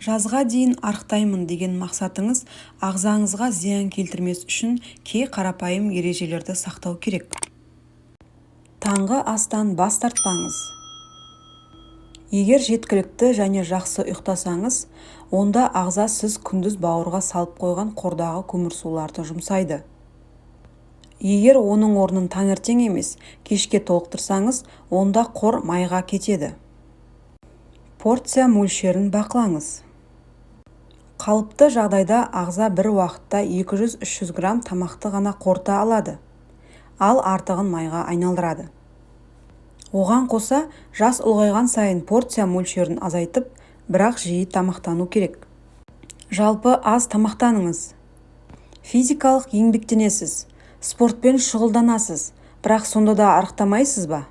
Жазға дейін арықтаймын деген мақсатыңыз ағзаңызға зиян келтірмес үшін кей қарапайым ережелерді сақтау керек. Таңғы астан бас тартпаңыз. Егер жеткілікті және жақсы ұйықтасаңыз, онда ағза сіз күндіз бауырға салып қойған қордағы көмірсуларды жұмсайды. Егер оның орнын таңертең емес, кешке толықтырсаңыз, онда қор майға кетеді. Порция мөлшерін бақылаңыз. Қалыпты жағдайда ағза бір уақытта 200-300 грамм тамақты ғана қорыта алады, ал артығын майға айналдырады. Оған қоса, жас ұлғайған сайын порция мөлшерін азайтып, бірақ жиі тамақтану керек. Жалпы аз тамақтаныңыз. Физикалық еңбектенесіз, спортпен шұғылданасыз, бірақ сонда да арықтамайсыз ба?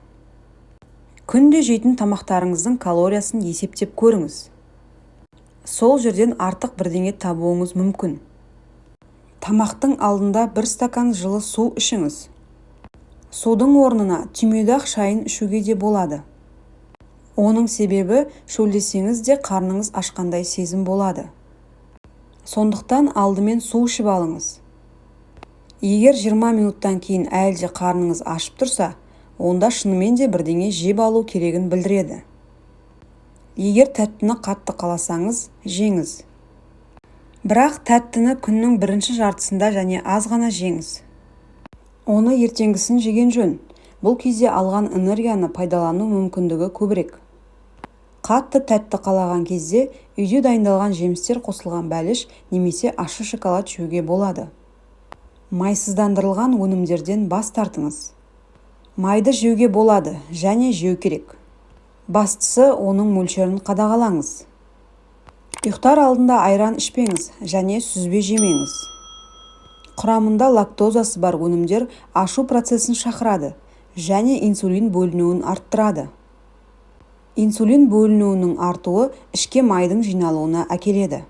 Күнде жейтін тамақтарыңыздың калориясын есептеп көріңіз. Сол жерден артық бірдеңе табуыңыз мүмкін. Тамақтың алдында 1 стакан жылы су ішіңіз. Судың орнына түймедақ шайын ішуге де болады. Оның себебі шөлдесеңіз де қарныңыз ашқандай сезім болады. Сондықтан алдымен су ішіп алыңыз. Егер 20 минуттан кейін әлде қарныңыз ашып тұрса, онда шынымен де бірдеңе жеп алу керегін білдіреді. Егер тәттіні қатты қаласаңыз, жеңіз. Бірақ тәттіні күннің бірінші жартысында және аз ғана жеңіз. Оны ертеңгісін жеген жөн. Бұл кезде алған энергияны пайдалану мүмкіндігі көбірек. Қатты тәтті қалаған кезде үйде дайындалған жемістер қосылған бәліш немесе ащы шоколад жеуге болады. Майсыздандырылған өнімдерден бас тартыңыз. Майды жеуге болады және жеу керек. Бастысы оның мөлшерін қадағалаңыз. Ұйықтар алдында айран ішпеңіз және сүзбе жемеңіз. Құрамында лактозасы бар өнімдер ашу процесін шақырады және инсулин бөлінуін арттырады. Инсулин бөлінуінің артуы ішке майдың жиналуына әкеледі.